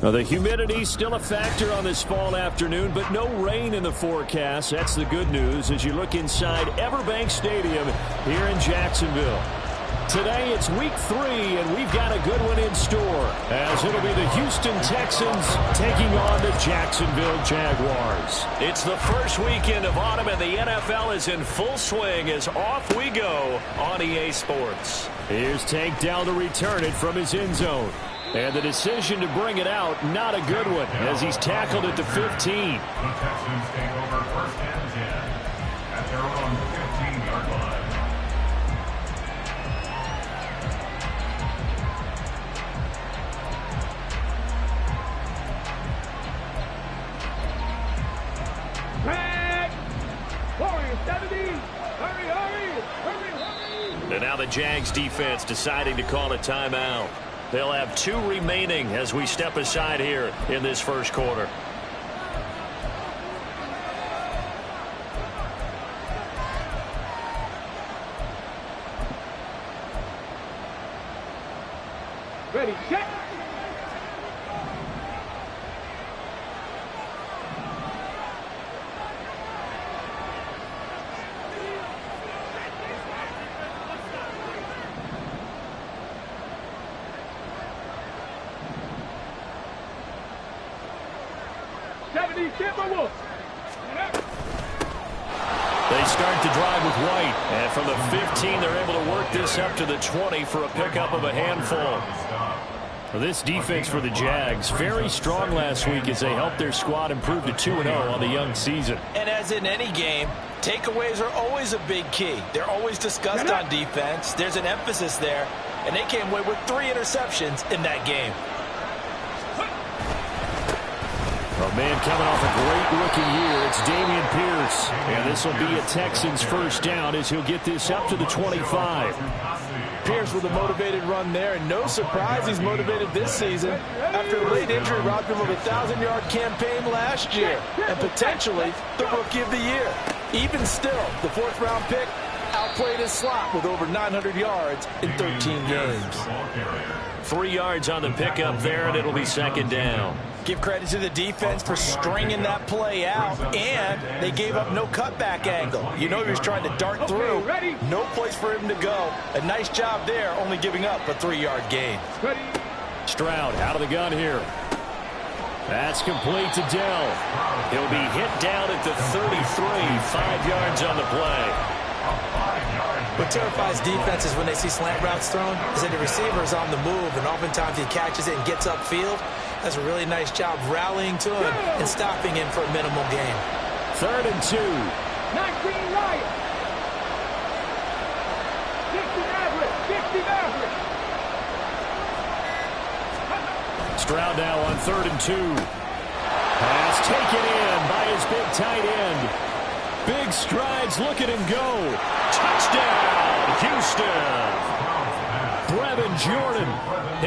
Well, the humidity still a factor on this fall afternoon, but no rain in the forecast. That's the good news as you look inside Everbank Stadium here in Jacksonville. Today it's week 3, and we've got a good one in store, as it'll be the Houston Texans taking on the Jacksonville Jaguars. It's the first weekend of autumn, and the NFL is in full swing as off we go on EA Sports. Here's Tank Dell to return it from his end zone. And the decision to bring it out, not a good one, as he's tackled at the 15. The Texans take over first and 10 at their own 15-yard line. Back! Warriors 70! Hurry, hurry! Hurry, hurry! And now the Jags defense deciding to call a timeout. They'll have 2 remaining as we step aside here in this first quarter. Ready, check! They start to drive with White, and from the 15, they're able to work this up to the 20 for a pickup of a handful. Well, this defense for the Jags, very strong last week as they helped their squad improve to 2-0 on the young season. And as in any game, takeaways are always a big key. They're always discussed on defense. There's an emphasis there, and they came away with 3 interceptions in that game. Oh, man, coming off a great rookie year, it's Dameon Pierce. And this will be a Texans first down as he'll get this up to the 25. Pierce with a motivated run there, and no surprise he's motivated this season after a late injury robbed him of a 1,000-yard campaign last year and potentially the Rookie of the Year. Even still, the 4th-round pick outplayed his slot with over 900 yards in 13 games. 3 yards on the pickup there, and it'll be second down. Give credit to the defense for stringing that play out, and they gave up no cutback angle. You know he was trying to dart through. No place for him to go. A nice job there, only giving up a 3-yard gain. Stroud out of the gun here. That's complete to Dell. He'll be hit down at the 33, 5 yards on the play. What terrifies defenses when they see slant routes thrown is that the receiver is on the move, and oftentimes he catches it and gets upfield. Does a really nice job rallying to him and stopping him for a minimal gain. 3rd and 2. 19 right. 60 average. 60 average. Stroud now on 3rd and 2. Pass taken in by his big tight end. Big strides, look at him go. Touchdown, Houston. Brevin Jordan,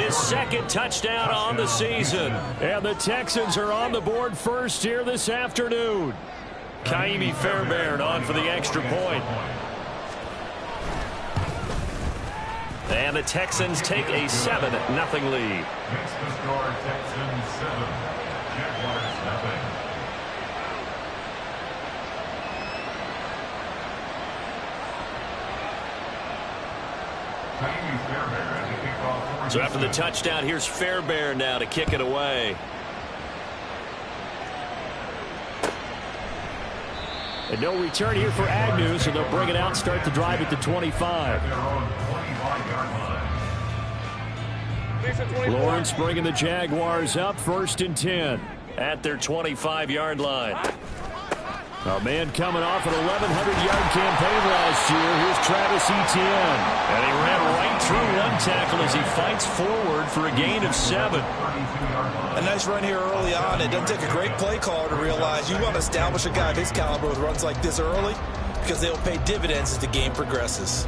his 2nd touchdown on the season. And the Texans are on the board first here this afternoon. Kaimi Fairbairn on for the extra point. And the Texans take a 7-0 lead. Makes the score Texans 7, Jaguars nothing. So after the touchdown, here's Fairbairn now to kick it away. And no return here for Agnew, so they'll bring it out and start the drive at the 25. Lawrence bringing the Jaguars up 1st and 10. at their 25-yard line. A man coming off an 1,100-yard campaign last year. Here's Travis Etienne. And he ran right through one tackle as he fights forward for a gain of 7. A nice run here early on. It doesn't take a great play caller to realize you want to establish a guy of his caliber with runs like this early because they'll pay dividends as the game progresses.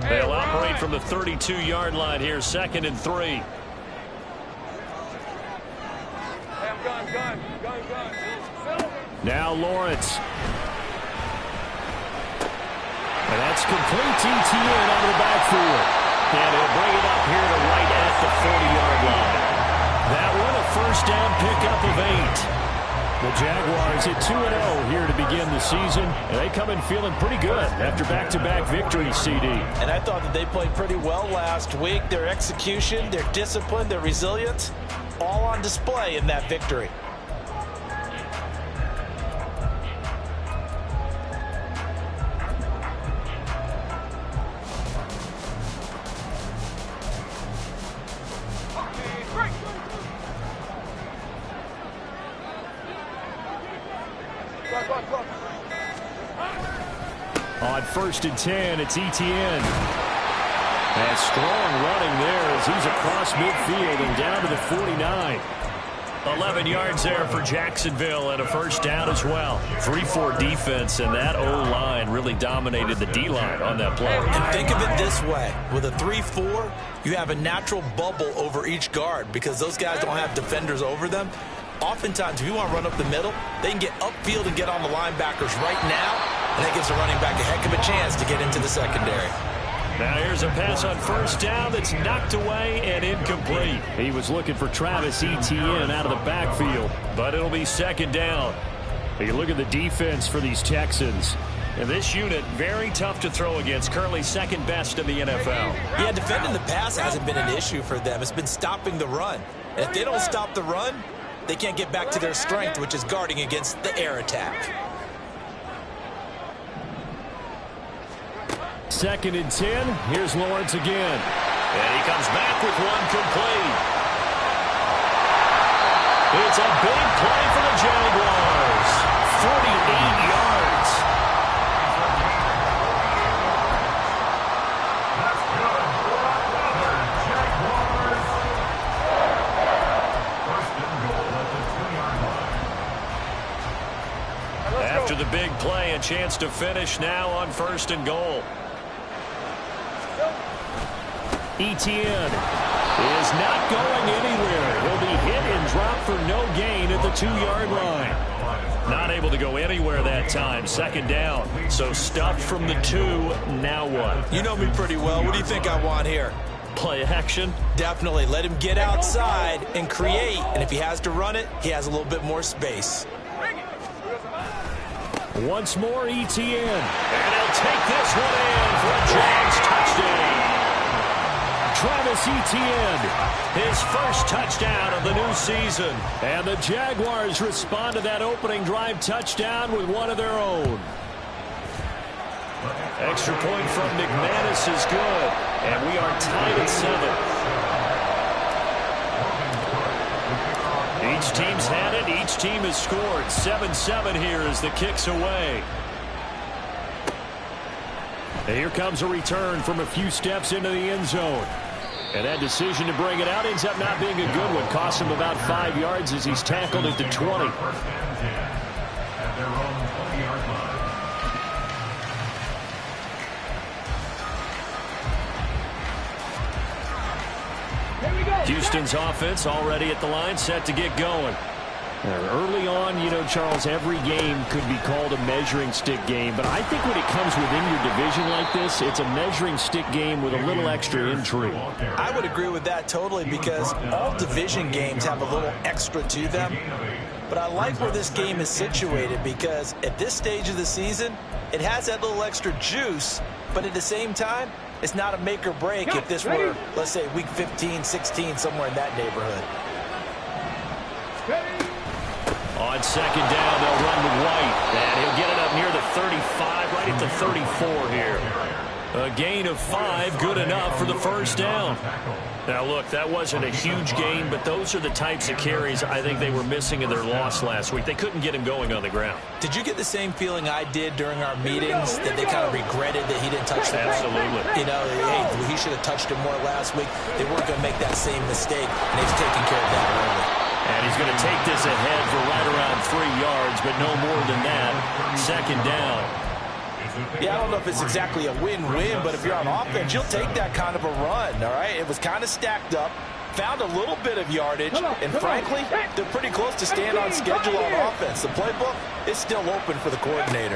They'll operate from the 32-yard line here, 2nd and 3. Now Lawrence. And that's complete to Etienne out of the backfield. And he'll bring it up here to right at the 40-yard line. That one a first down pickup of 8. The Jaguars at 2-0 here to begin the season, and they come in feeling pretty good after back-to-back victories, CD. And I thought that they played pretty well last week. Their execution, their discipline, their resilience, all on display in that victory. On 1st and 10, it's Etienne. And strong running there as he's across midfield and down to the 49. 11 yards there for Jacksonville and a first down as well. 3-4 defense, and that O-line really dominated the D-line on that play. And think of it this way. With a 3-4, you have a natural bubble over each guard because those guys don't have defenders over them. Oftentimes, if you want to run up the middle, they can get upfield and get on the linebackers right now, and that gives the running back a heck of a chance to get into the secondary. Now here's a pass on first down that's knocked away and incomplete. He was looking for Travis Etienne out of the backfield. But it'll be 2nd down. You look at the defense for these Texans. And this unit, very tough to throw against, currently 2nd best in the NFL. Yeah, defending the pass hasn't been an issue for them. It's been stopping the run. And if they don't stop the run, they can't get back to their strength, which is guarding against the air attack. 2nd and 10. Here's Lawrence again. And he comes back with one complete. It's a big play for the Jaguars. 48 yards. After the big play, a chance to finish now on 1st and goal. Etienne is not going anywhere. He'll be hit and dropped for no gain at the 2-yard line. Not able to go anywhere that time. 2nd down. So stuffed from the 2. Now what? You know me pretty well. What do you think I want here? Play action? Definitely. Let him get outside and create. And if he has to run it, he has a little bit more space. Once more, Etienne. And he'll take this one in for a Jags touchdown. Travis Etienne, his first touchdown of the new season. And the Jaguars respond to that opening drive touchdown with one of their own. Extra point from McManus is good. And we are tied at 7. Each team's had it. Each team has scored. 7-7 here as the kick's away. And here comes a return from a few steps into the end zone. And that decision to bring it out ends up not being a good one. Costs him about 5 yards as he's tackled at the 20. Houston's offense already at the line, set to get going. Early on, you know, Charles, every game could be called a measuring stick game. But I think when it comes within your division like this, it's a measuring stick game with a little extra intrigue. I would agree with that totally because all division games have a little extra to them. But I like where this game is situated because at this stage of the season, it has that little extra juice. But at the same time, it's not a make or break if this were, let's say, week 15, 16, somewhere in that neighborhood. On second down, they'll run with White. And he'll get it up near the 35, right at the 34 here. A gain of 5, good enough for the first down. Now, look, that wasn't a huge gain, but those are the types of carries I think they were missing in their loss last week. They couldn't get him going on the ground. Did you get the same feeling I did during our meetings, that they kind of regretted that he didn't touch the ball? Absolutely. You know, hey, he should have touched it more last week. They weren't going to make that same mistake, and they've taken care of that early. And he's going to take this ahead for right around 3 yards, but no more than that. Second down. Yeah, I don't know if it's exactly a win-win, but if you're on offense, you'll take that kind of a run, all right? It was kind of stacked up, found a little bit of yardage, and frankly, they're pretty close to staying on schedule on offense. The playbook is still open for the coordinator.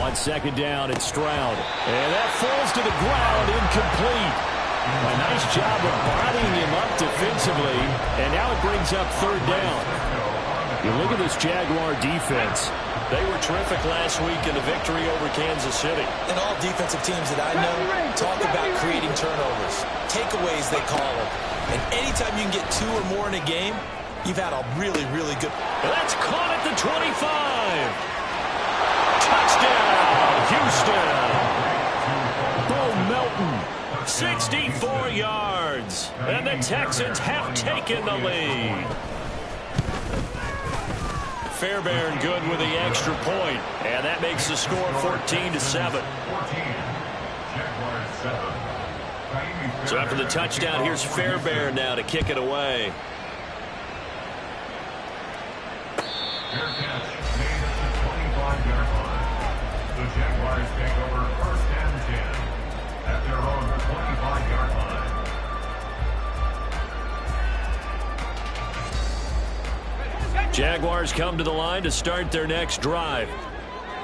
On second down, it's Stroud. And that falls to the ground, incomplete. A nice job of bodying him up defensively, and now it brings up third down. You look at this Jaguar defense. They were terrific last week in the victory over Kansas City. And all defensive teams that I know talk about creating turnovers. Takeaways, they call them. And anytime you can get 2 or more in a game, you've had a really, really good... That's caught at the 25. Touchdown, Houston. Bo Melton. 64 yards. And the Texans have taken the lead. Fairbairn good with the extra point, and that makes the score 14-7. So after the touchdown, here's Fairbairn now to kick it away. Fair catch made at the 25-yard line. The Jaguars take over first and 10 at their own 25-yard line. Jaguars come to the line to start their next drive.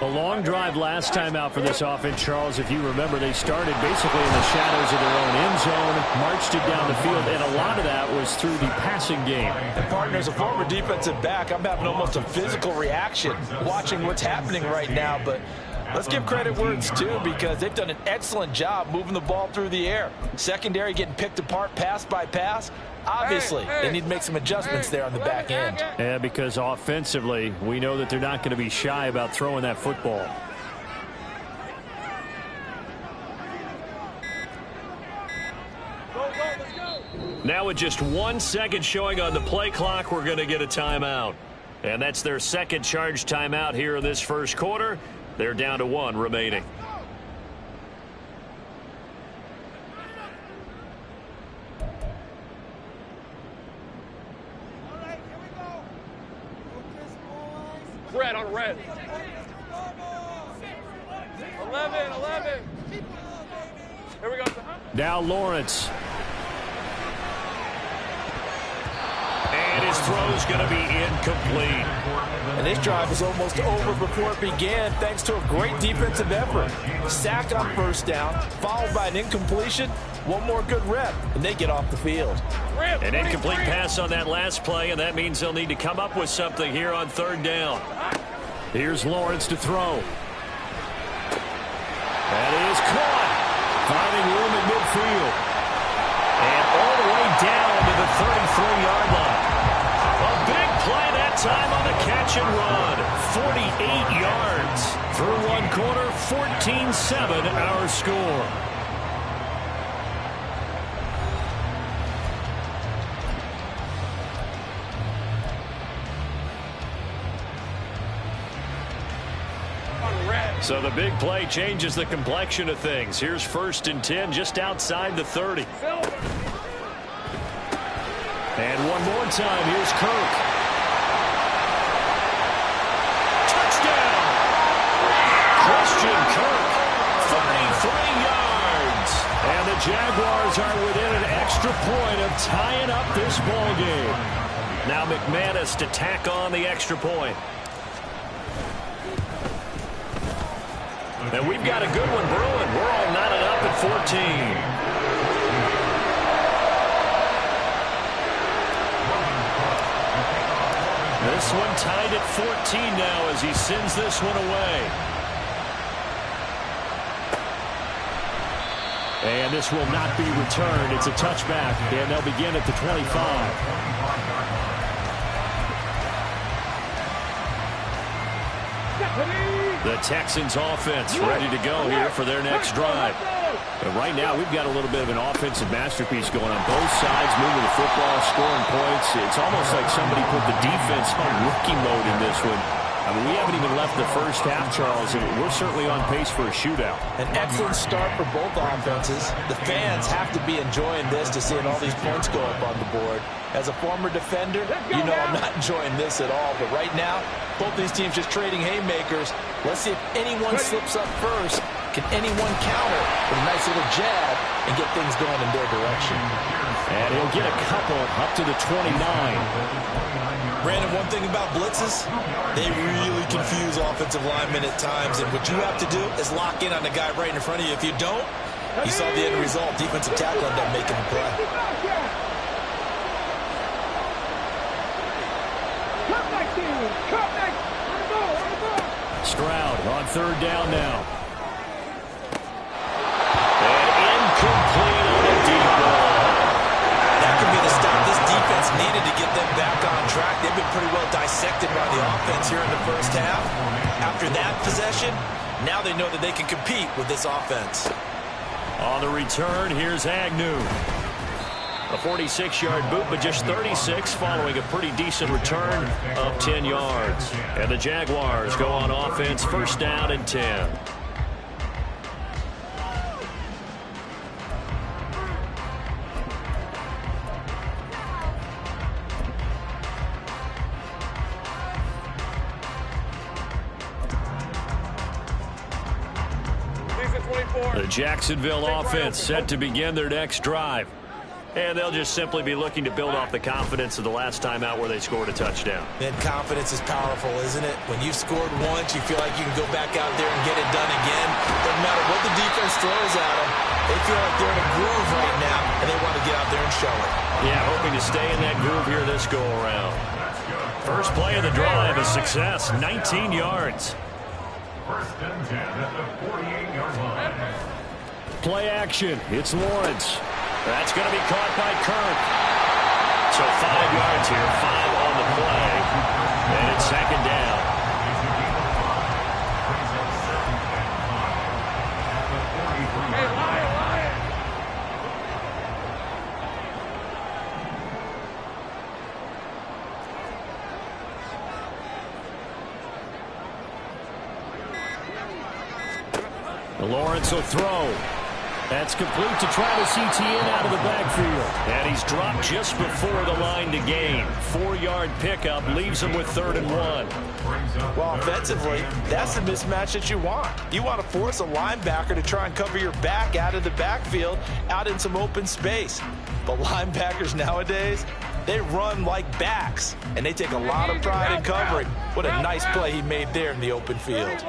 A long drive last time out for this offense, Charles. If you remember, they started basically in the shadows of their own end zone, marched it down the field, and a lot of that was through the passing game. And partner, as a former defensive back, I'm having almost a physical reaction watching what's happening right now, but let's give credit where it's due, because they've done an excellent job moving the ball through the air. Secondary getting picked apart pass by pass. Obviously, they need to make some adjustments there on the back end. Yeah, because offensively, we know that they're not going to be shy about throwing that football. Now with just 1 second showing on the play clock, we're going to get a timeout. And that's their second charge timeout here in this first quarter. They're down to 1 remaining. Red on red. 11. Here we go. Now Lawrence. And his throw's going to be incomplete. And this drive was almost over before it began, thanks to a great defensive effort. Sack on first down, followed by an incompletion. One more good rep, and they get off the field. An incomplete pass on that last play, and that means they'll need to come up with something here on third down. Here's Lawrence to throw. That is caught. Finding room at midfield. And all the way down to the 33-yard line. A big play that time on the catch and run. 48 yards. Through 1 quarter, 14-7 our score. So the big play changes the complexion of things. Here's first and 10 just outside the 30. And one more time, here's Kirk. Touchdown! Christian Kirk, 33 yards. And the Jaguars are within an extra point of tying up this ball game. Now McManus to tack on the extra point. And we've got a good one brewing. We're all knotted up at 14. This one tied at 14 now as he sends this one away. And this will not be returned. It's a touchback, and they'll begin at the 25. The Texans offense ready to go here for their next drive. But right now, we've got a little bit of an offensive masterpiece going on both sides, moving the football, scoring points. It's almost like somebody put the defense on rookie mode in this one. I mean, we haven't even left the first half, Charles, and we're certainly on pace for a shootout. An excellent start for both offenses. The fans have to be enjoying this to seeing all these points go up on the board. As a former defender, you know I'm not enjoying this at all. But right now, both these teams just trading haymakers. Let's see if anyone slips up first. Can anyone counter with a nice little jab and get things going in their direction? And he'll get a couple up to the 29. Brandon, one thing about blitzes, they really confuse offensive linemen at times, and what you have to do is lock in on the guy right in front of you. If you don't, you saw the end result. Defensive tackle ended up making the play. Stroud on third down now. And incomplete on a deep ball. That could be the stop this defense needed to get them back on track. They've been pretty well dissected by the offense here in the first half. After that possession, now they know that they can compete with this offense. On the return, here's Agnew. A 46-yard boot, but just 36 following a pretty decent return of 10 yards. And the Jaguars go on offense, first down and 10. The Jacksonville offense set to begin their next drive. And they'll just simply be looking to build off the confidence of the last time out where they scored a touchdown. And confidence is powerful, isn't it? When you've scored once, you feel like you can go back out there and get it done again. Doesn't matter what the defense throws at them. They feel like they're in a groove right now, and they want to get out there and show it. Yeah, hoping to stay in that groove here this go-around. First play of the drive, a success, 19 yards. First and 10 at the 48-yard line. Play action, it's Lawrence. That's going to be caught by Kirk. So 5 yards here, 5 on the play. And it's second down. Lawrence will throw. That's complete to Travis Etienne out of the backfield. And he's dropped just before the line to gain. 4-yard pickup leaves him with 3rd and 1. Well, offensively, that's the mismatch that you want. You want to force a linebacker to try and cover your back out of the backfield, out in some open space. But linebackers nowadays, they run like backs, and they take a lot of pride in covering. What a nice play he made there in the open field.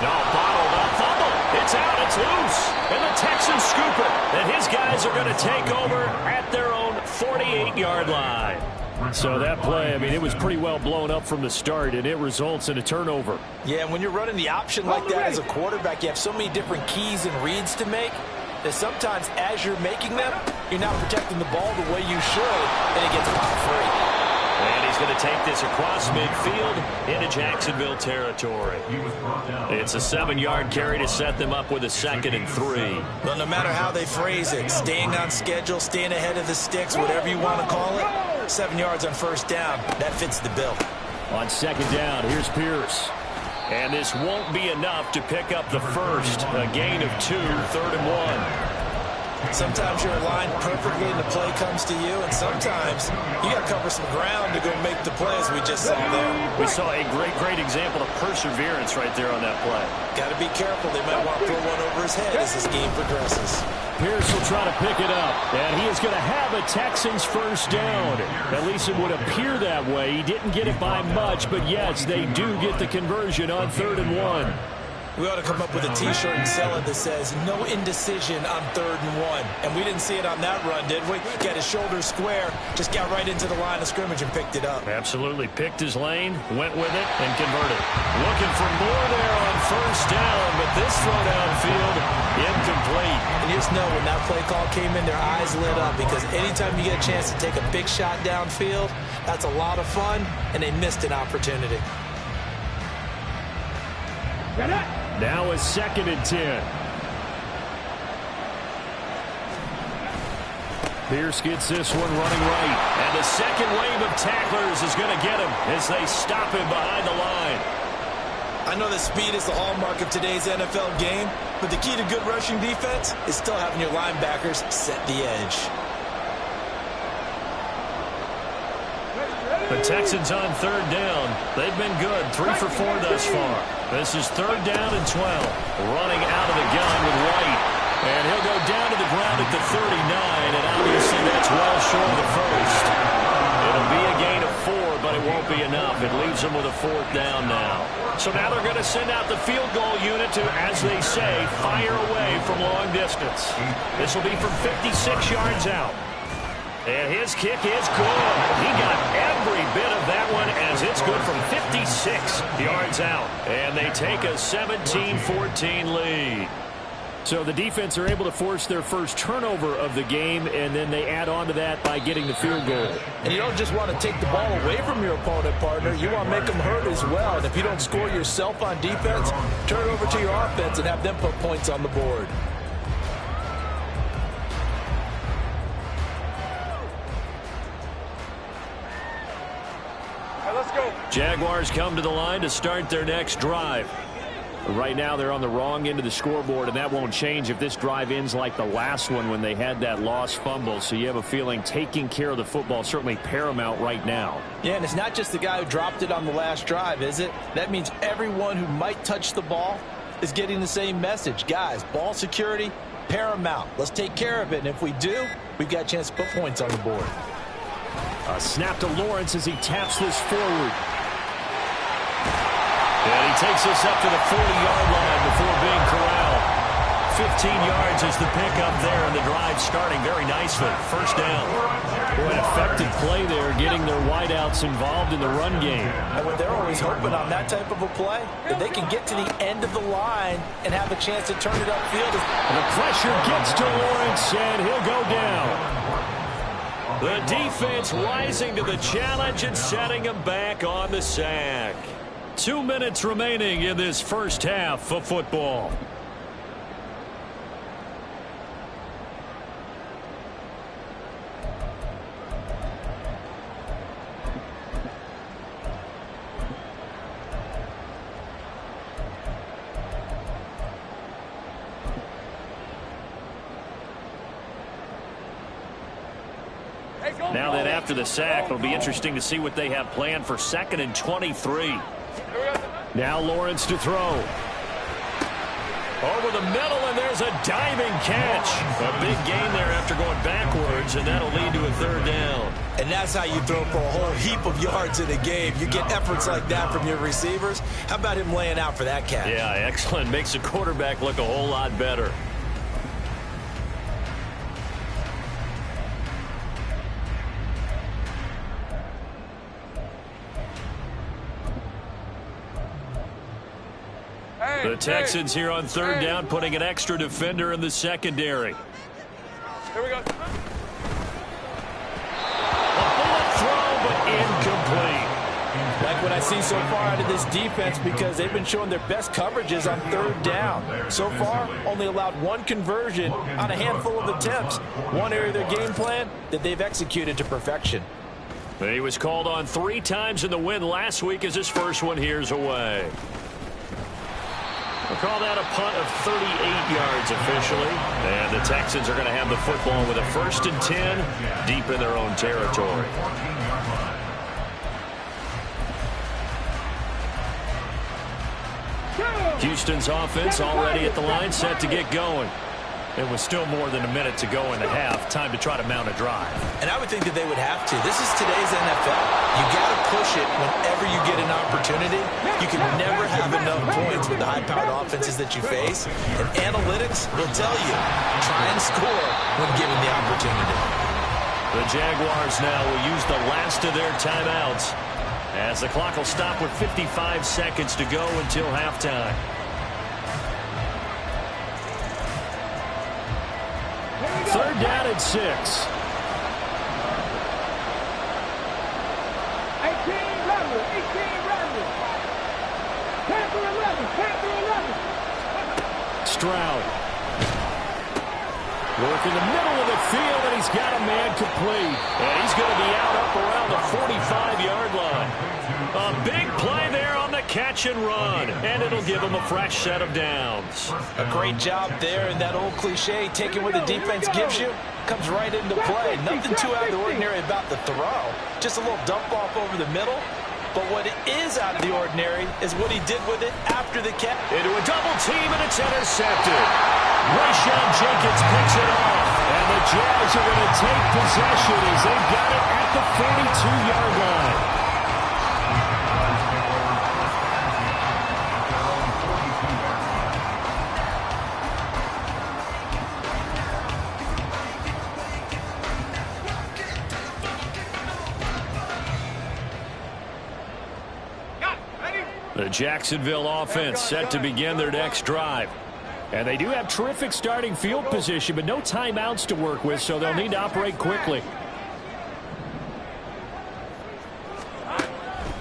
No, bottled up, fumble. It's out, it's loose. And the Texans scoop it. And his guys are going to take over at their own 48-yard line. So that play, I mean, it was pretty well blown up from the start, and it results in a turnover. Yeah, and when you're running the option like that as a quarterback, you have so many different keys and reads to make that sometimes as you're making them, you're not protecting the ball the way you should, and it gets popped free. And he's going to take this across midfield into Jacksonville territory. It's a 7-yard carry to set them up with a 2nd and 3. Well, no matter how they phrase it, staying on schedule, staying ahead of the sticks, whatever you want to call it, 7 yards on first down, that fits the bill. On 2nd down, here's Pierce. And this won't be enough to pick up the first. A gain of 2, 3rd and 1. Sometimes you're aligned perfectly and the play comes to you, and sometimes you got to cover some ground to go make the play, as we just saw there. We saw a great example of perseverance right there on that play. Got to be careful. They might want to throw one over his head as this game progresses. Pierce will try to pick it up, and he is going to have a Texans first down. At least it would appear that way. He didn't get it by much, but yes, they do get the conversion on 3rd and 1. We ought to come up with a T-shirt and sell it that says, no indecision on 3rd and 1. And we didn't see it on that run, did we? Got his shoulders square, just got right into the line of scrimmage and picked it up. Absolutely picked his lane, went with it, and converted. Looking for more there on 1st down, but this throw downfield, incomplete. And you just know when that play call came in, their eyes lit up, because anytime you get a chance to take a big shot downfield, that's a lot of fun, and they missed an opportunity. Now a 2nd and 10. Pierce gets this one running right. And the second wave of tacklers is going to get him as they stop him behind the line. I know that speed is the hallmark of today's NFL game, but the key to good rushing defense is still having your linebackers set the edge. The Texans on 3rd down. They've been good, 3 for 4 thus far. This is 3rd down and 12. Running out of the gun with White. And he'll go down to the ground at the 39, and obviously that's well short of the first. It'll be a gain of 4, but it won't be enough. It leaves them with a 4th down now. So now they're going to send out the field goal unit to, as they say, fire away from long distance. This will be from 56 yards out. And his kick is good. He got every bit of that one as it's good from 56 yards out. And they take a 17-14 lead. So the defense are able to force their first turnover of the game, and then they add on to that by getting the field goal. And you don't just want to take the ball away from your opponent, partner. You want to make them hurt as well. And if you don't score yourself on defense, turn it over to your offense and have them put points on the board. Let's go. Jaguars come to the line to start their next drive. Right now they're on the wrong end of the scoreboard, and that won't change if this drive ends like the last one when they had that lost fumble. So you have a feeling taking care of the football certainly paramount right now. Yeah, and it's not just the guy who dropped it on the last drive, is it? That means everyone who might touch the ball is getting the same message. Guys, ball security, paramount. Let's take care of it, and if we do, we've got a chance to put points on the board. A snap to Lawrence as he taps this forward. And he takes this up to the 40-yard line before being corralled. 15 yards is the pickup there, and the drive starting very nicely. 1st down. Boy, an effective play there, getting their wideouts involved in the run game. And what they're always hoping on that type of a play, if they can get to the end of the line and have a chance to turn it upfield. And the pressure gets to Lawrence, and he'll go down. The defense rising to the challenge and setting him back on the sack. 2 minutes remaining in this first half of football. Now that after the sack, it'll be interesting to see what they have planned for 2nd and 23. Now Lawrence to throw. Over the middle, and there's a diving catch. A big gain there after going backwards, and that'll lead to a 3rd down. And that's how you throw for a whole heap of yards in a game. You get efforts like that from your receivers. How about him laying out for that catch? Yeah, excellent. Makes the quarterback look a whole lot better. The Texans here on 3rd down, putting an extra defender in the secondary. Here we go. A bullet throw, but incomplete. Like what I see so far out of this defense, because they've been showing their best coverages on 3rd down. So far, only allowed 1 conversion on a handful of attempts. One area of their game plan that they've executed to perfection. He was called on 3 times in the win last week as his first one here's away. We'll call that a punt of 38 yards officially. And the Texans are going to have the football with a 1st and 10 deep in their own territory. Houston's offense already at the line, set to get going. It was still more than a minute to go in the half. Time to try to mount a drive. And I would think that they would have to. This is today's NFL. You got to push it whenever you get an opportunity. opportunity, you can never have enough points with the high-powered offenses that you face. And analytics will tell you, try and score when given the opportunity. The Jaguars now will use the last of their timeouts, as the clock will stop with 55 seconds to go until halftime. Third down and 6. 18, Rebel. Panther 11. Stroud. Work in the middle of the field, and he's got a man complete. And he's going to be out up around the 45-yard line. A big play there on the catch and run, and it'll give him a fresh set of downs. A great job there, and that old cliche, taking what the defense gives you, comes right into play. Nothing too out of the ordinary about the throw. Just a little dump off over the middle. But what is out of the ordinary is what he did with it after the catch. Into a double team, and it's intercepted. Rashawn Jenkins picks it off. And the Jags are going to take possession as they've got it at the 42-yard line. The Jacksonville offense set to begin their next drive. And they do have terrific starting field position, but no timeouts to work with, so they'll need to operate quickly.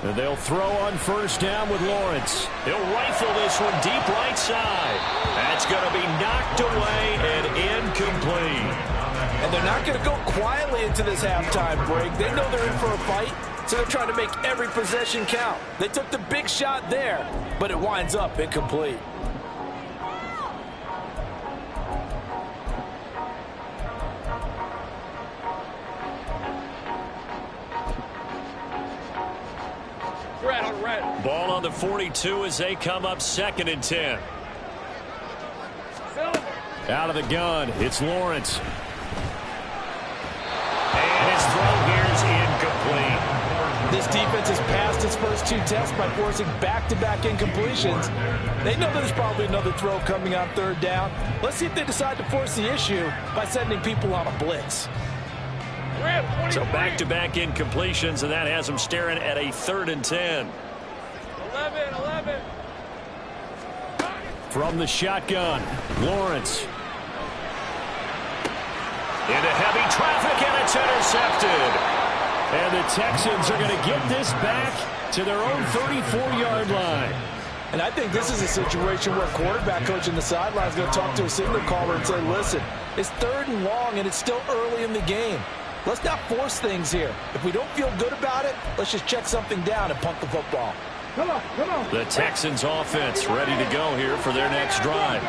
And they'll throw on first down with Lawrence. He'll rifle this one deep right side. That's going to be knocked away and incomplete. And they're not going to go quietly into this halftime break. They know they're in for a fight, so they're trying to make every possession count. They took the big shot there, but it winds up incomplete. Ball on the 42 as they come up 2nd and 10. Out of the gun, it's Lawrence. And his throw here is incomplete. This defense has passed its first 2 tests by forcing back-to-back incompletions. They know there's probably another throw coming on 3rd down. Let's see if they decide to force the issue by sending people on a blitz. So back-to-back incompletions, and that has them staring at a 3rd and 10. 11. From the shotgun, Lawrence. Into heavy traffic, and it's intercepted. And the Texans are going to get this back to their own 34-yard line. And I think this is a situation where quarterback coach in the sideline is going to talk to a signal caller and say, listen, it's 3rd and long, and it's still early in the game. Let's not force things here. If we don't feel good about it, let's just check something down and punt the football. Come on. The Texans offense ready to go here for their next drive,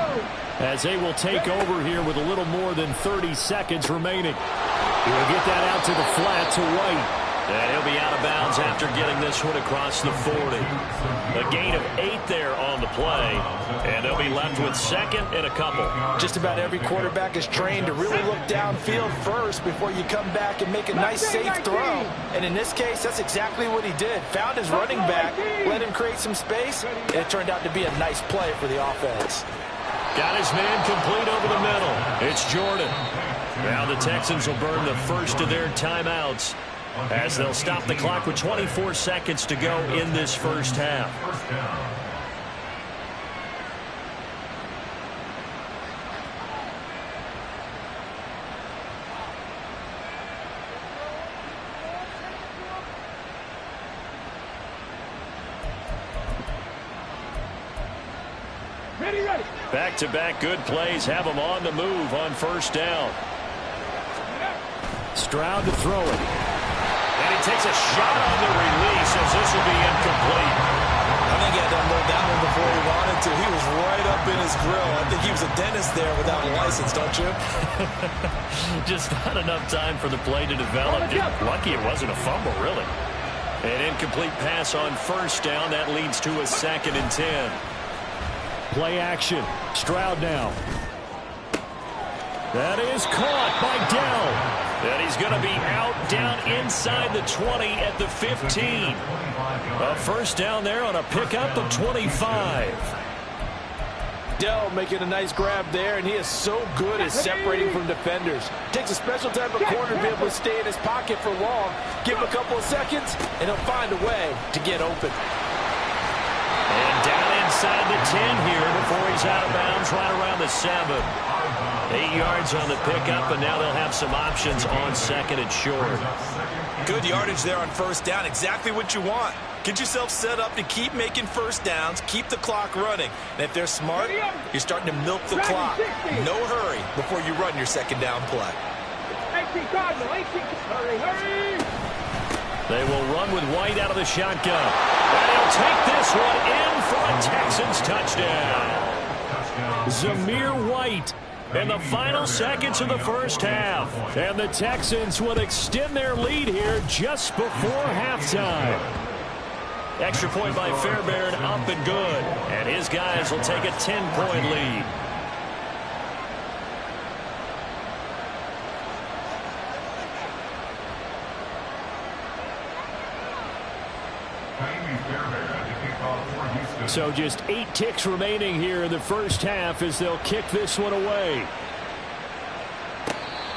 as they will take over here with a little more than 30 seconds remaining. He'll get that out to the flat to White. And he'll be out of bounds after getting this one across the 40. A gain of 8 there on the play, and they'll be left with 2nd and a couple. Just about every quarterback is trained to really look downfield first before you come back and make a nice, safe throw. And in this case, that's exactly what he did. Found his running back, let him create some space, and it turned out to be a nice play for the offense. Got his man complete over the middle. It's Jordan. Now the Texans will burn the first of their timeouts, as they'll stop the clock with 24 seconds to go in this first half. Ready. Back-to-back good plays have them on the move on first down. Stroud to throw it. And he takes a shot on the release as this will be incomplete. I think he had to unload that one before he wanted to. He was right up in his grill. I think he was a dentist there without a license, don't you? Just not enough time for the play to develop. Lucky it wasn't a fumble, really. An incomplete pass on first down. That leads to a 2nd and 10. Play action. Stroud now. That is caught by Dell. And he's going to be out down inside the 20 at the 15. A first down there on a pickup of 25. Dell making a nice grab there, and he is so good at separating from defenders. Takes a special type of corner to be able to stay in his pocket for long. Give him a couple of seconds, and he'll find a way to get open. And down inside the 10 here before he's out of bounds, right around the 7. 8 yards on the pickup, and now they'll have some options on second and short. Good yardage there on first down. Exactly what you want. Get yourself set up to keep making first downs, keep the clock running. And if they're smart, you're starting to milk the clock. No hurry before you run your second down play. Hurry. They will run with White out of the shotgun. And he'll take this one in for a Texans touchdown. Zamir White in the final seconds of the first half. And the Texans will extend their lead here just before halftime. Extra point by Fairbairn, up and good. And his guys will take a 10-point lead. So just 8 ticks remaining here in the first half as they'll kick this one away.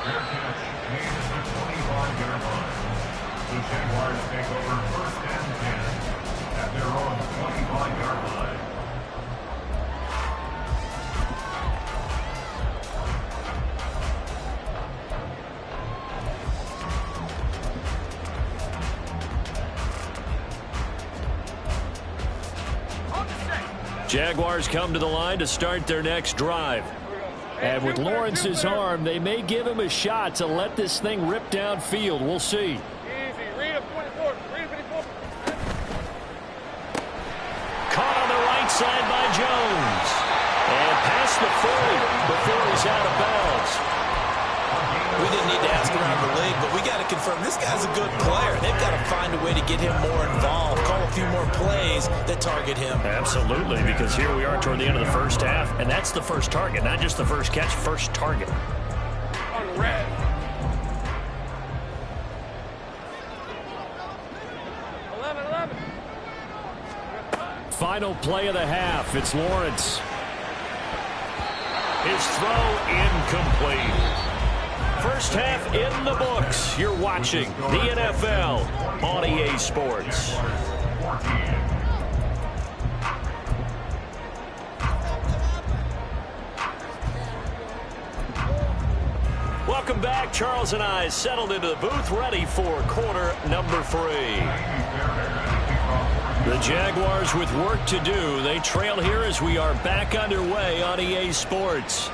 Fair catch made at the 25-yard line. The Jaguars take over first and 10 at their own 25-yard line. Jaguars come to the line to start their next drive. And with Lawrence's arm, they may give him a shot to let this thing rip downfield. We'll see. Easy. Read a 24. Read a 24. Caught on the right side by Jones. And past the 40 before he's out of bounds. We didn't need to ask around the league, but we got to confirm this guy's a good player. They've got to find a way to get him more involved, call a few more plays that target him. Absolutely, because here we are toward the end of the first half, and that's the first target, not just the first catch, first target. On the red. Final play of the half. It's Lawrence. His throw incomplete. First half in the books. You're watching the NFL on EA Sports. Welcome back. Charles and I settled into the booth, ready for quarter number 3. The Jaguars with work to do. They trail here as we are back underway on EA Sports.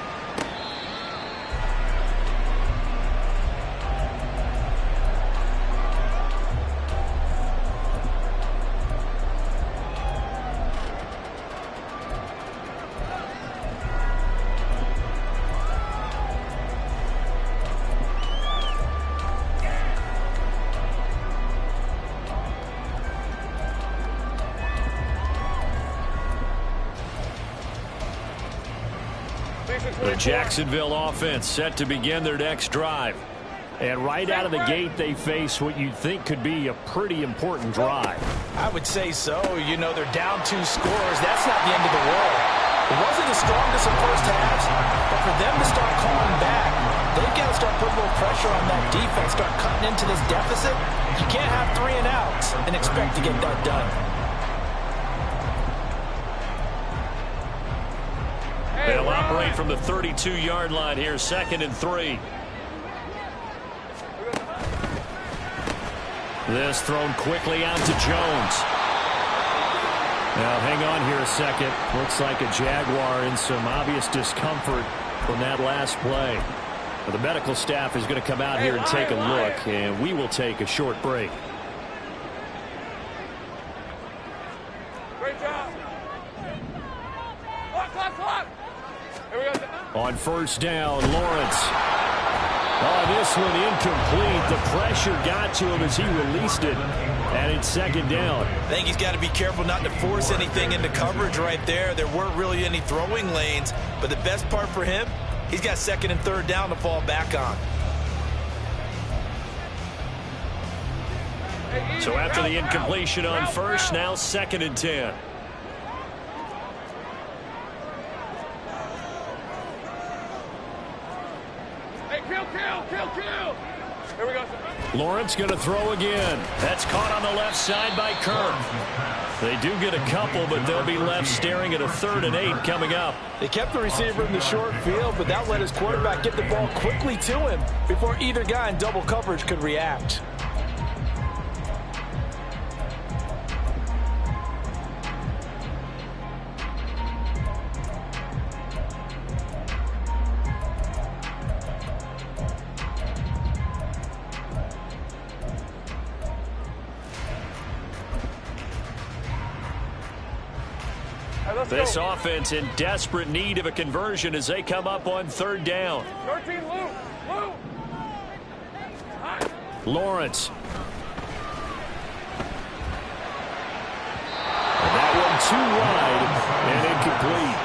The Jacksonville offense set to begin their next drive. And right out of the gate, they face what you'd think could be a pretty important drive. I would say so. You know, they're down 2 scores. That's not the end of the world. It wasn't the strongest of first halves, but for them to start calling back, they've got to start putting a little pressure on that defense, start cutting into this deficit. You can't have 3 and outs and expect to get that done. They'll operate from the 32-yard line here, 2nd and 3. This thrown quickly out to Jones. Now, hang on here a second. Looks like a Jaguar in some obvious discomfort from that last play. But the medical staff is going to come out here and take a look, and we will take a short break. Great job. Clock. Here we go. On first down, Lawrence. Oh, this one incomplete. The pressure got to him as he released it. And it's 2nd down. I think he's got to be careful not to force anything into coverage right there. There weren't really any throwing lanes. But the best part for him, he's got 2nd and 3rd down to fall back on. So after the incompletion on first, now 2nd and 10. Hey, kill. Here we go. Lawrence going to throw again. That's caught on the left side by Kirk. They do get a couple, but they'll be left staring at a 3rd and 8 coming up. They kept the receiver in the short field, but that let his quarterback get the ball quickly to him before either guy in double coverage could react. This offense in desperate need of a conversion as they come up on 3rd down. 13, Lou. Lawrence. And that one too wide and incomplete.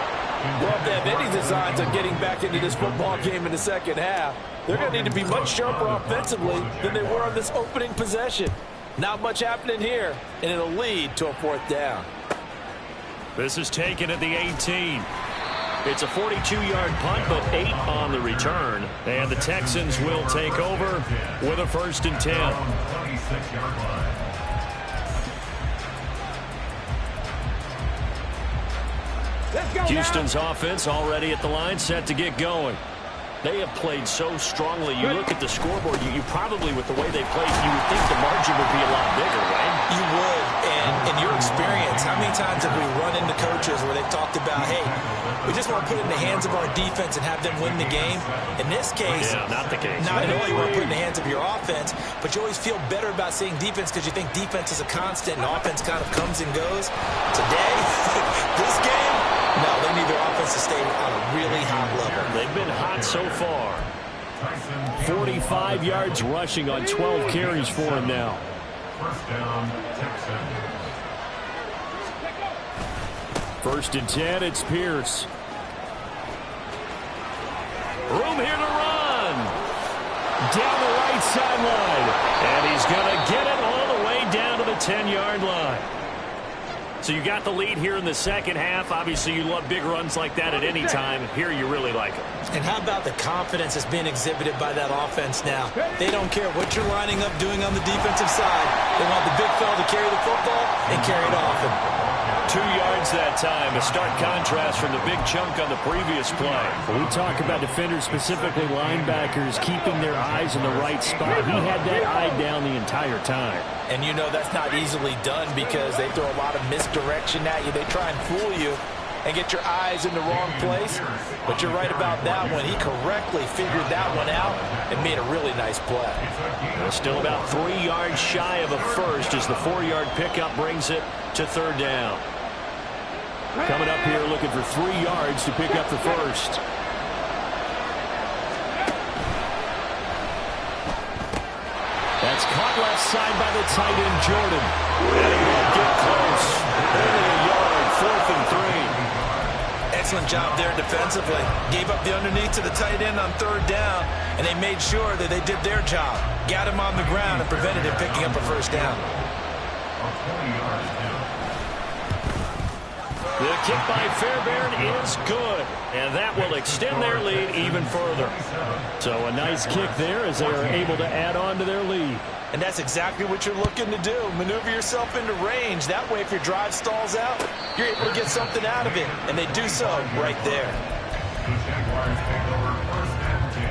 Well, if they have any designs on getting back into this football game in the second half, they're going to need to be much sharper offensively than they were on this opening possession. Not much happening here, and it'll lead to a 4th down. This is taken at the 18. It's a 42-yard punt, but 8 on the return. And the Texans will take over with a 1st and 10. 26-yard line. Houston's offense already at the line, set to get going. They have played so strongly. You look at the scoreboard, you probably, with the way they played, you would think the margin would be a lot bigger, right? You would, and in your experience, how many times have we run into coaches where they've talked about, hey, we just want to put it in the hands of our defense and have them win the game? In this case, yeah, not the case. Not at all. You want to put it in the hands of your offense, but you always feel better about saying defense because you think defense is a constant and offense kind of comes and goes. Today, this game, no, they need their offense to stay on a really high level. They've been hot so far. 45 yards rushing on 12 carries for him now. 1st down, Texans. 1st and 10, it's Pierce. Room here to run. Down the right sideline. And he's going to get it all the way down to the 10-yard line. So you got the lead here in the second half. Obviously, you love big runs like that at any time. Here you really like it. And how about the confidence that's being exhibited by that offense now? They don't care what you're lining up doing on the defensive side. They want the big fella to carry the football and carry it often. 2 yards that time. A stark contrast from the big chunk on the previous play. When we talk about defenders, specifically linebackers, keeping their eyes in the right spot. He had that eye down the entire time. And you know that's not easily done because they throw a lot of misdirection at you. They try and fool you and get your eyes in the wrong place. But you're right about that one. He correctly figured that one out and made a really nice play. Still about 3 yards shy of a first as the 4-yard pickup brings it to 3rd down. Coming up here looking for 3 yards to pick up the first. That's caught left side by the tight end, Jordan. And he won't get close. Only a yard, 4th and 3. Excellent job there defensively. Gave up the underneath to the tight end on 3rd down, and they made sure that they did their job. Got him on the ground and prevented him picking up a 1st down. The kick by Fairbairn is good, and that will extend their lead even further. So a nice kick there as they are able to add on to their lead. And that's exactly what you're looking to do. Maneuver yourself into range. That way, if your drive stalls out, you're able to get something out of it. And they do so right there. The Jaguars take over 1st and 10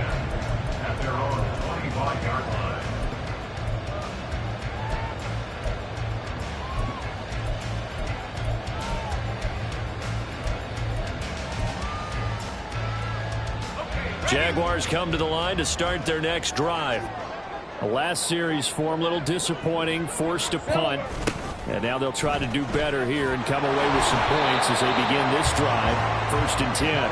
at their own 25-yard line. Jaguars come to the line to start their next drive. The last series for him, a little disappointing, forced to punt. And now they'll try to do better here and come away with some points as they begin this drive. 1st and 10.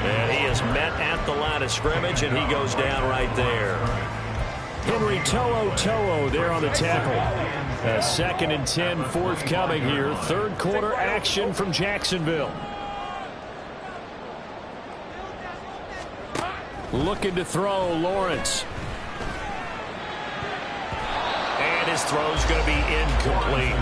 And he is met at the line of scrimmage, and he goes down right there. Henry To'o there on the tackle. 2nd and 10 forthcoming here. 3rd quarter action from Jacksonville. Looking to throw, Lawrence. And his throw's going to be incomplete.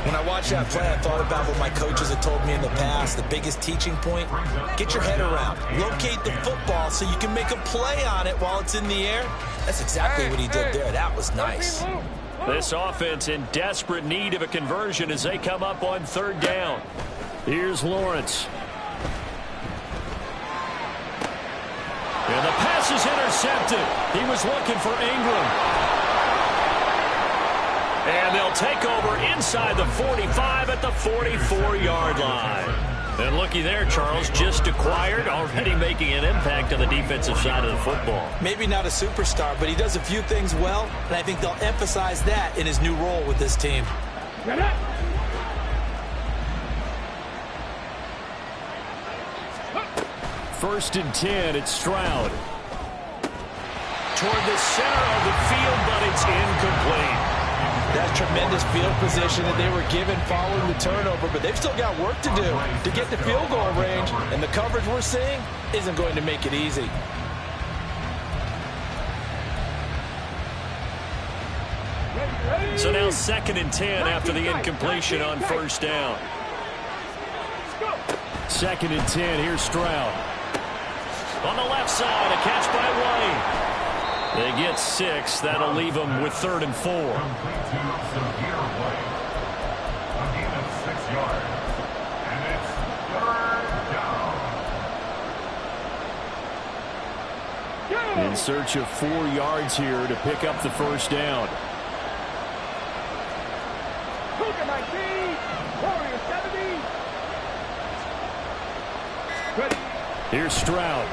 When I watched that play, I thought about what my coaches had told me in the past. The biggest teaching point, get your head around. Locate the football so you can make a play on it while it's in the air. That's exactly what he did there. That was nice. This offense in desperate need of a conversion as they come up on third down. Here's Lawrence. And the pass is intercepted. He was looking for Ingram. And they'll take over inside the 45 at the 44-yard line. And looky there, Charles, just acquired, already making an impact on the defensive side of the football. Maybe not a superstar, but he does a few things well, and I think they'll emphasize that in his new role with this team. First and 10, it's Stroud. Toward the center of the field, but it's incomplete. That's tremendous field position that they were given following the turnover, but they've still got work to do to get the field goal range, and the coverage we're seeing isn't going to make it easy. So now second and 10 after the incompletion on first down. Second and 10, here's Stroud. On the left side, a catch by White. They get 6. That'll leave them with 3rd and 4. A gain of 6 yards. And it's 3rd down. In search of 4 yards here to pick up the first down. Cougar 19, Warrior 70. Ready. Here's Stroud.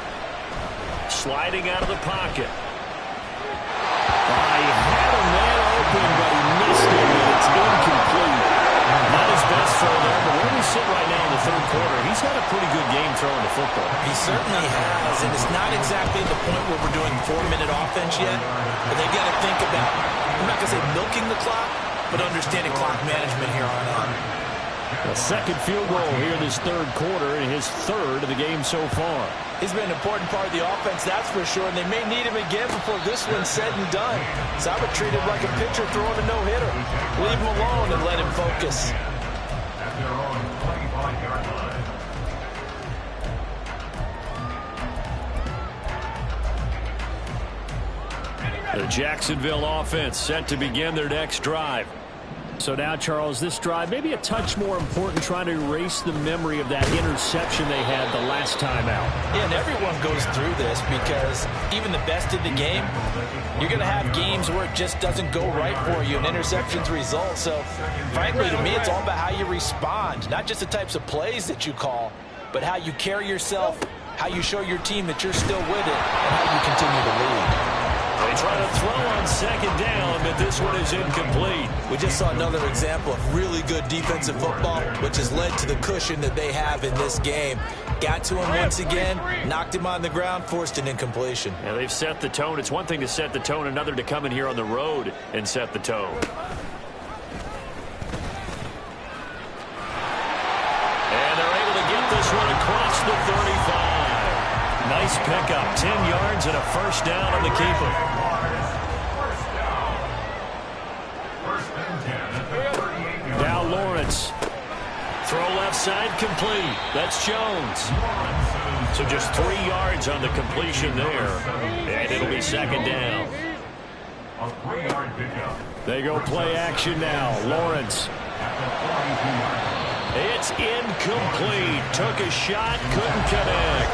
Sliding out of the pocket. He had a man open, but he missed it, and it's incomplete. Not his best throw there, but where we sit right now in the third quarter, he's had a pretty good game throwing the football. He certainly has, and it's not exactly the point where we're doing 4-minute offense yet, but they've got to think about, I'm not going to say milking the clock, but understanding clock management here on out. A second field goal here in this third quarter, and his 3rd of the game so far. He's been an important part of the offense, that's for sure, and they may need him again before this one's said and done. So I would treat him like a pitcher throwing a no-hitter. Leave him alone and let him focus. At their own 25-yard line. The Jacksonville offense set to begin their next drive. So now, Charles, this drive maybe a touch more important, trying to erase the memory of that interception they had the last time out. Yeah, and everyone goes through this because even the best in the game, you're going to have games where it just doesn't go right for you and interceptions result. So, frankly, to me, it's all about how you respond, not just the types of plays that you call, but how you carry yourself, how you show your team that you're still with it, and how you continue to lead. They try to throw on second down, but this one is incomplete. We just saw another example of really good defensive football, which has led to the cushion that they have in this game. Got to him once again, knocked him on the ground, forced an incompletion. Yeah, they've set the tone. It's one thing to set the tone, another to come in here on the road and set the tone. And they're able to get this one across the 35. Nice pickup, 10 yards and a first down on the keeper. Now Lawrence. Throw left side complete. That's Jones. So just 3 yards on the completion there. And it'll be second down. A 3-yard pickup. They go play action now. Lawrence. It's incomplete. Took a shot, couldn't connect.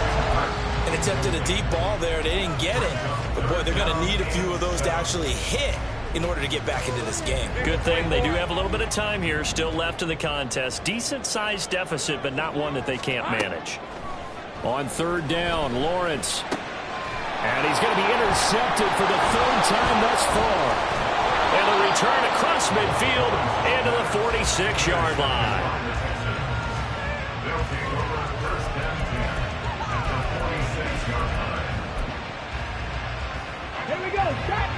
And attempted a deep ball there. They didn't get it. But, boy, they're going to need a few of those to actually hit in order to get back into this game. Good thing they do have a little bit of time here still left in the contest. Decent-sized deficit, but not one that they can't manage. On third down, Lawrence. And he's going to be intercepted for the 3rd time thus far. And a return across midfield into the 46-yard line. They'll take over first and 10 at the 46-yard line. Here we go, shot.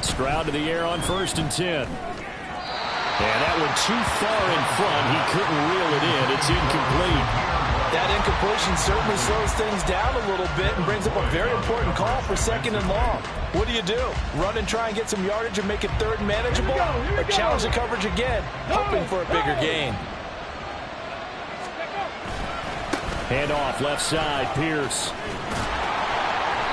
Stroud to the air on 1st and 10. And that one too far in front. He couldn't reel it in. It's incomplete. That incompletion certainly slows things down a little bit and brings up a very important call for 2nd and long. What do? Run and try and get some yardage and make it 3rd and manageable? Or challenge the coverage again, hoping for a bigger gain? Hand off left side, Pierce.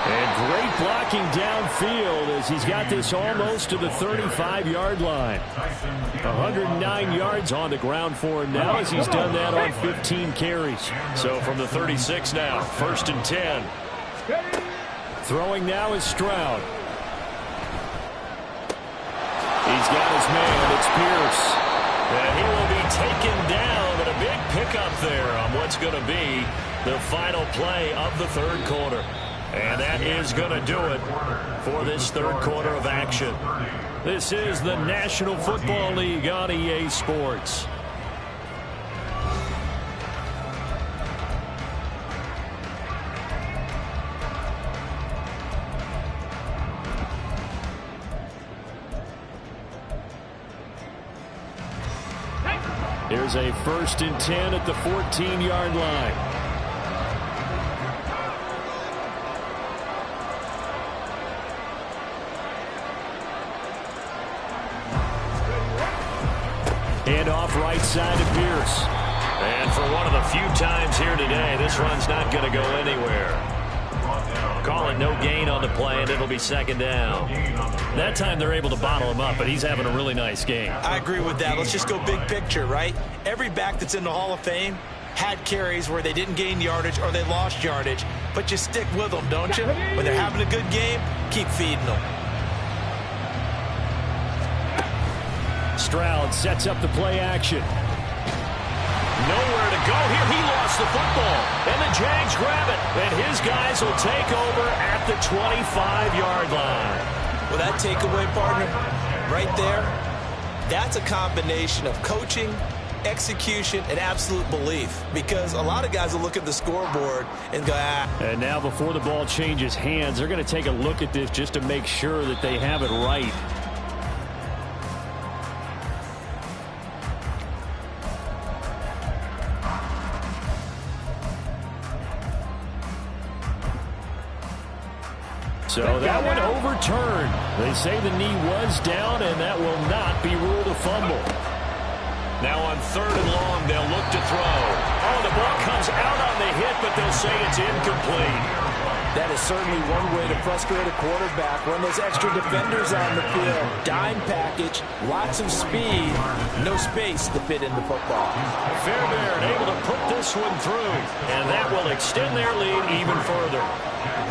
And great blocking downfield as he's got this almost to the 35-yard line. 109 yards on the ground for him now as he's done that on 15 carries. So from the 36 now, 1st and 10. Throwing now is Stroud. He's got his man. It's Pierce. And he will be taken down, and a big pickup there on what's going to be the final play of the 3rd quarter. And that is going to do it for this 3rd quarter of action. This is the National Football League on EA Sports. Here's a 1st and 10 at the 14-yard line. Hand off right side to Pierce. And for one of the few times here today, this run's not going to go anywhere. Call it no gain on the play, and it'll be 2nd down. That time they're able to bottle him up, but he's having a really nice game. I agree with that. Let's just go big picture, right? Every back that's in the Hall of Fame had carries where they didn't gain yardage or they lost yardage, but you stick with them, don't you? When they're having a good game, keep feeding them. Stroud sets up the play action. Nowhere to go here. He lost the football. And the Jags grab it. And his guys will take over at the 25-yard line. Well, that takeaway, partner, right there, that's a combination of coaching, execution, and absolute belief. Because a lot of guys will look at the scoreboard and go, And now before the ball changes hands, they're going to take a look at this just to make sure that they have it right. So that one overturned. They say the knee was down, and that will not be ruled a fumble. Now on 3rd and long, they'll look to throw. Oh, the ball comes out on the hit, but they'll say it's incomplete. That is certainly one way to frustrate a quarterback. Run those extra defenders on the field. Dime package, lots of speed, no space to fit in the football. Fairbairn able to put this one through, and that will extend their lead even further.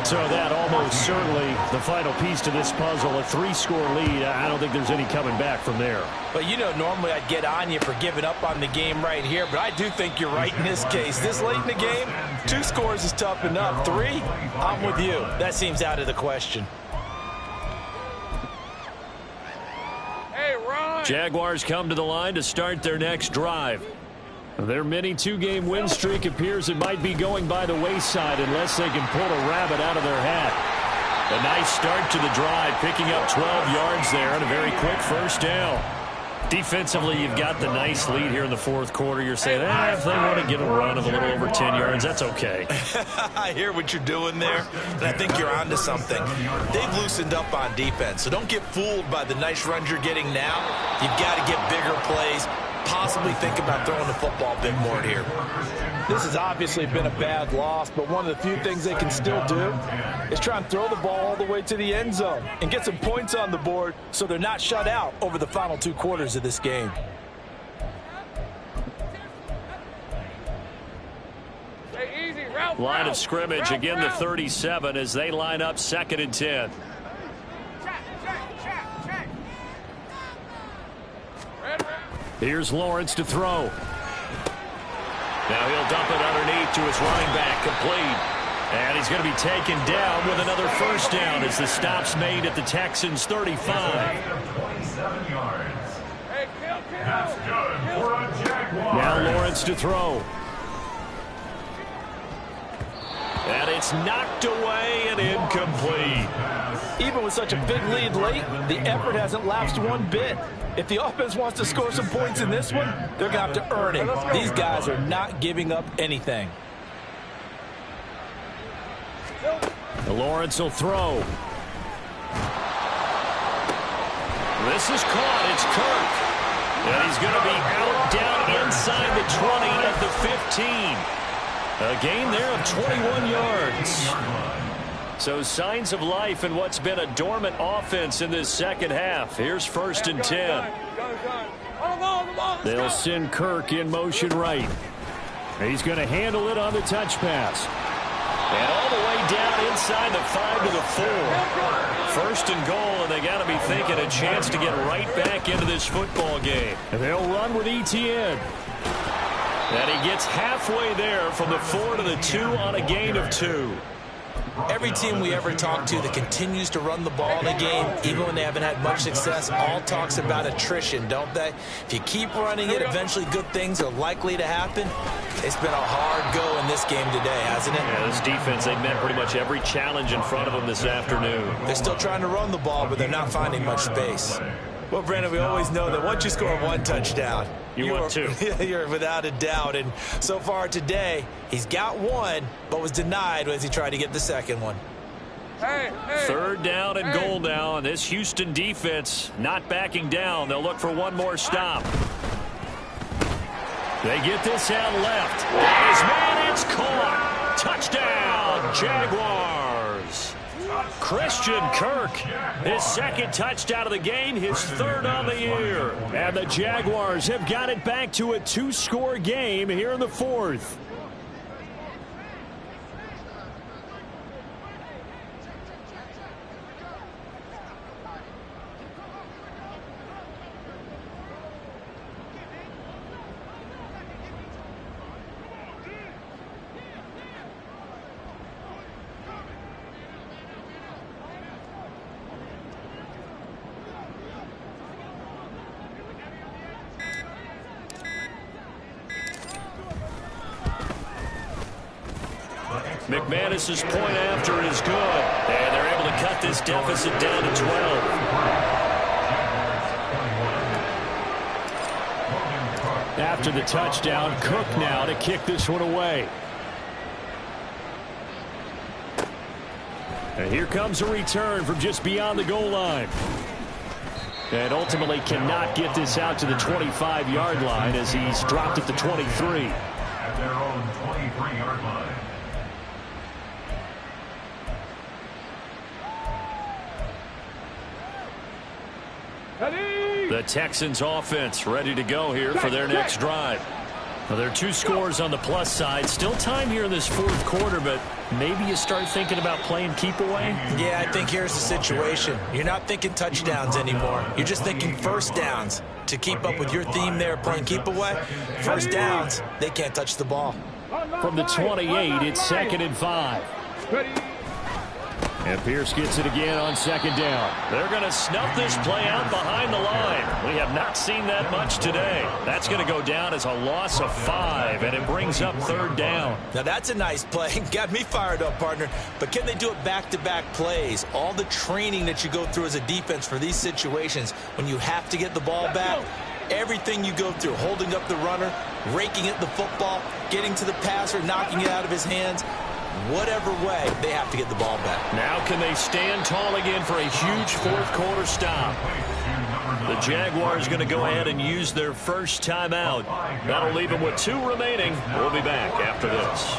So that almost certainly the final piece to this puzzle, a 3-score lead. I don't think there's any coming back from there. But you know, normally I'd get on you for giving up on the game right here, but I do think you're right in this case. This late in the game, 2 scores is tough enough. 3, I'm with you. That seems out of the question. Hey, Ron. Jaguars come to the line to start their next drive. Their mini 2-game win streak appears it might be going by the wayside unless they can pull a rabbit out of their hat. A nice start to the drive, picking up 12 yards there and a very quick 1st down. Defensively, you've got the nice lead here in the 4th quarter. You're saying, if they want to get a run of a little over 10 yards, that's okay. I hear what you're doing there, and I think you're onto something. They've loosened up on defense, so don't get fooled by the nice runs you're getting now. You've got to get bigger plays. Possibly think about throwing the football a bit more here. This has obviously been a bad loss, but one of the few things they can still do is try and throw the ball all the way to the end zone and get some points on the board so they're not shut out over the final 2 quarters of this game. Hey, easy, Ralph. Line of scrimmage, again the 37 as they line up 2nd and 10. Here's Lawrence to throw. Now he'll dump it underneath to his running back, complete. And he's going to be taken down with another 1st down as the stop's made at the Texans' 35. 27 yards. Hey, kill. That's good for a Jaguar. Now Lawrence to throw. And it's knocked away and incomplete. Even with such a big lead late, the effort hasn't lapsed one bit. If the offense wants to score some points in this one, they're going to have to earn it. These guys are not giving up anything. Lawrence will throw. This is caught. It's Kirk. And he's going to be out down inside the 20 at the 15. A gain there of 21 yards. So signs of life in what's been a dormant offense in this second half. Here's 1st and 10. They'll send Kirk in motion right. He's going to handle it on the touch pass. And all the way down inside the 5 to the 4. 1st and goal, and they got to be thinking a chance to get right back into this football game. And they'll run with Etienne. And he gets halfway there from the 4 to the 2 on a gain of 2. Every team we ever talk to that continues to run the ball in a game, even when they haven't had much success, all talks about attrition, don't they? If you keep running it, eventually good things are likely to happen. It's been a hard go in this game today, hasn't it? Yeah, this defense, they met pretty much every challenge in front of them this afternoon. They're still trying to run the ball, but they're not finding much space. Well, Brandon, we always know that once you score 1 touchdown, you want 2. You're without a doubt. And so far today, he's got 1, but was denied as he tried to get the second one. 3rd down and goal now, and this Houston defense not backing down. They'll look for one more stop. They get this out left. That is man, it's caught. Touchdown, Jaguars. Christian Kirk, his 2nd touchdown of the game, his 3rd on the year. And the Jaguars have got it back to a 2-score game here in the 4th. McManus's point after is good, and they're able to cut this deficit down to 12. After the touchdown, Cook now to kick this one away. And here comes a return from just beyond the goal line. And ultimately cannot get this out to the 25-yard line as he's dropped at the 23. At their own 23-yard line. The Texans offense ready to go here for their next drive. Well, there are 2 scores on the plus side. Still time here in this 4th quarter, but maybe you start thinking about playing keep away? Yeah, I think here's the situation. You're not thinking touchdowns anymore. You're just thinking 1st downs. To keep up with your theme there, playing keep away, 1st downs, they can't touch the ball. From the 28, it's 2nd and 5. And Pierce gets it again on 2nd down. They're going to snuff this play out behind the line. We have not seen that much today. That's going to go down as a loss of 5, and it brings up 3rd down. Now that's a nice play. Got me fired up, partner. But can they do it back-to-back plays? All the training that you go through as a defense for these situations, when you have to get the ball back, everything you go through, holding up the runner, raking at the football, getting to the passer, knocking it out of his hands, whatever way, they have to get the ball back. Now can they stand tall again for a huge 4th quarter stop? The Jaguars going to go ahead and use their first timeout. That'll leave them with 2 remaining. We'll be back after this.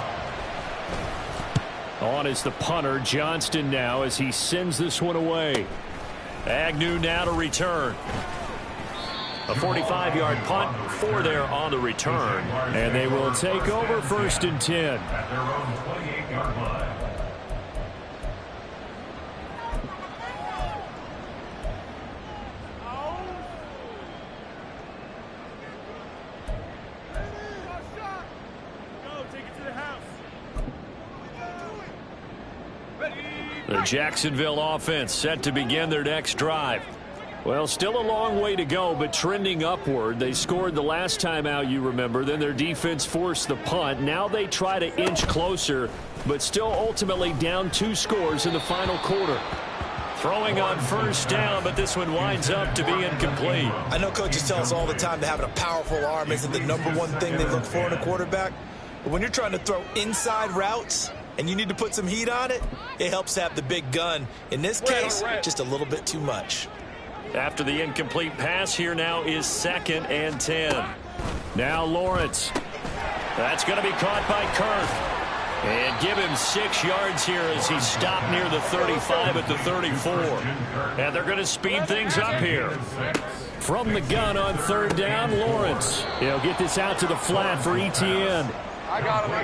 On is the punter, Johnston, now as he sends this one away. Agnew now to return. A 45-yard punt, 4 there on the return. And they will take over 1st and 10. At their own 28-yard line. The Jacksonville offense set to begin their next drive. Well, still a long way to go, but trending upward. They scored the last time out, you remember. Then their defense forced the punt. Now they try to inch closer, but still ultimately down 2 scores in the final quarter. Throwing on 1st down, but this one winds up to be incomplete. I know coaches tell us all the time that having a powerful arm isn't the #1 thing they look for in a quarterback. But when you're trying to throw inside routes, and you need to put some heat on it, it helps have the big gun. In this case, just a little bit too much. After the incomplete pass, here now is 2nd and 10. Now Lawrence. That's going to be caught by Kirk. And give him 6 yards here as he stopped near the 35 at the 34. And they're going to speed things up here. From the gun on 3rd down, Lawrence. He'll get this out to the flat for ETN.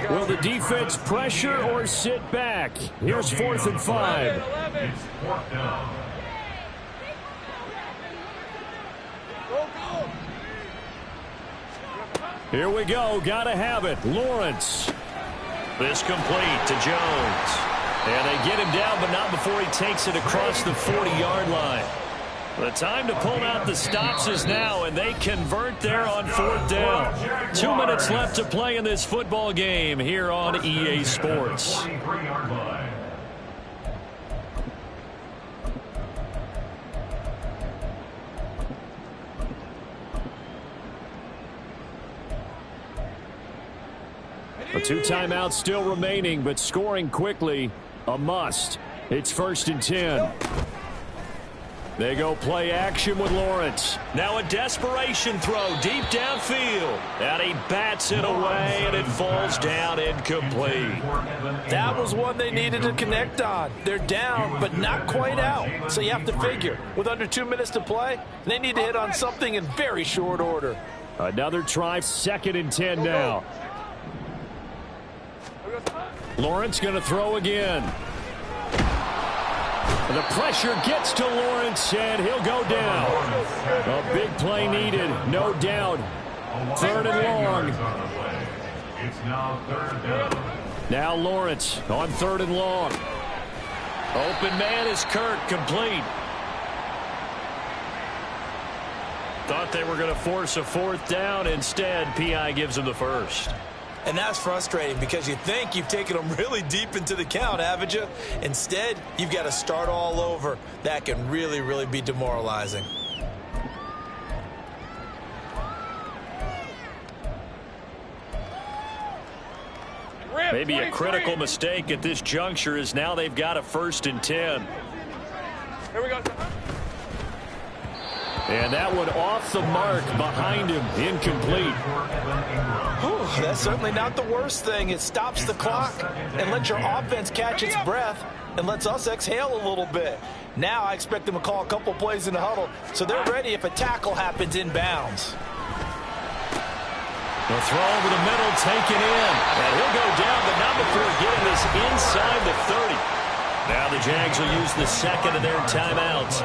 Will the defense pressure or sit back? Here's 4th and 5. It's 4th down. Here we go. Got to have it. Lawrence. This complete to Jones. And they get him down, but not before he takes it across the 40-yard line. The time to pull out the stops is now, and they convert there on 4th down. 2 minutes left to play in this football game here on EA Sports. 43-yard line. A 2 timeouts still remaining, but scoring quickly, a must. It's 1st and 10. They go play action with Lawrence. Now a desperation throw deep downfield. And he bats it away, and it falls down incomplete. That was one they needed to connect on. They're down, but not quite out. So you have to figure, with under 2 minutes to play, they need to hit on something in very short order. Another try, 2nd and 10 now. Lawrence going to throw again. The pressure gets to Lawrence, and he'll go down. A big play needed, no doubt. 3rd and long. It's now 3rd down. Now Lawrence on 3rd and long. Open man is Kirk, complete. Thought they were going to force a 4th down. Instead, P.I. gives him the 1st. And that's frustrating because you think you've taken them really deep into the count, haven't you? Instead, you've got to start all over. That can really, really be demoralizing. Maybe a critical mistake at this juncture is now they've got a 1st and 10. Here we go. And that one off the mark behind him, incomplete. Whew, that's certainly not the worst thing. It stops the clock and lets your offense catch its breath and lets us exhale a little bit. Now I expect them to call a couple plays in the huddle so they're ready if a tackle happens inbounds. The throw over the middle, taken in. And he'll go down, but not before getting this inside the 30. Now the Jags will use the 2nd of their timeouts,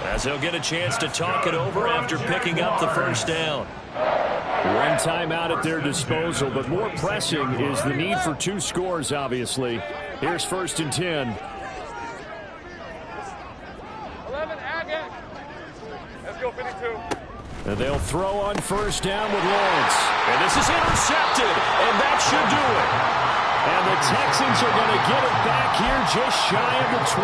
as they'll get a chance to talk it over after picking up the 1st down. 1 timeout at their disposal, but more pressing is the need for 2 scores, obviously. Here's 1st and 10. 11, again. Let's go, 52. And they'll throw on 1st down with Lawrence. And this is intercepted, and that should do it. And the Texans are going to get it back here just shy of the 20.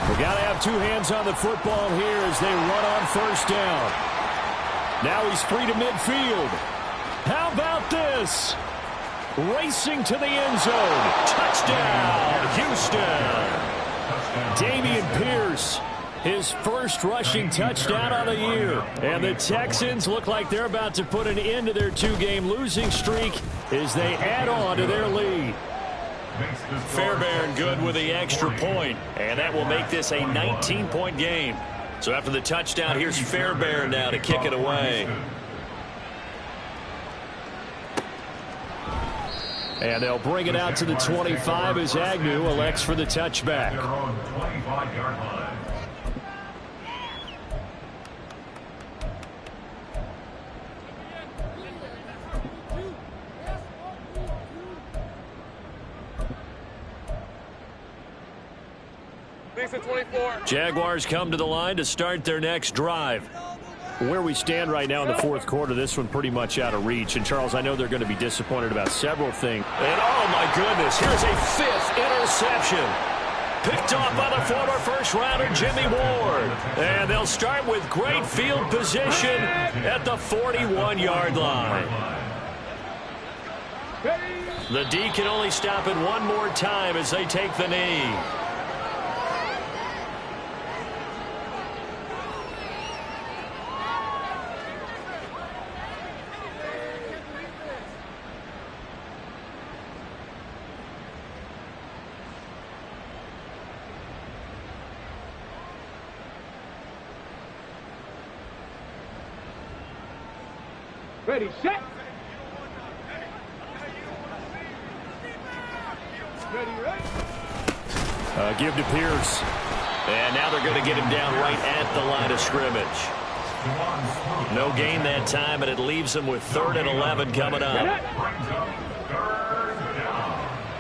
They got to have 2 hands on the football here as they run on 1st down. Now he's free to midfield. How about this? Racing to the end zone. Touchdown, Houston. Dameon Pierce, his first rushing touchdown of the year. And the Texans look like they're about to put an end to their 2-game losing streak as they add on to their lead. Fairbairn good with the extra point, and that will make this a 19-point game. So after the touchdown, here's Fairbairn now to kick it away. And they'll bring it out to the 25 as Agnew elects for the touchback. Their own 25-yard line. Jaguars come to the line to start their next drive. Where we stand right now in the 4th quarter, this one pretty much out of reach. And, Charles, I know they're going to be disappointed about several things. And, oh, my goodness, here's a 5th interception. Picked off by the former first-rounder Jimmy Ward. And they'll start with great field position at the 41-yard line. The D can only stop it one more time as they take the knee. Ready, set. Ready, right. Give to Pierce. And now they're going to get him down right at the line of scrimmage. No gain that time, and it leaves them with 3rd and 11 coming up.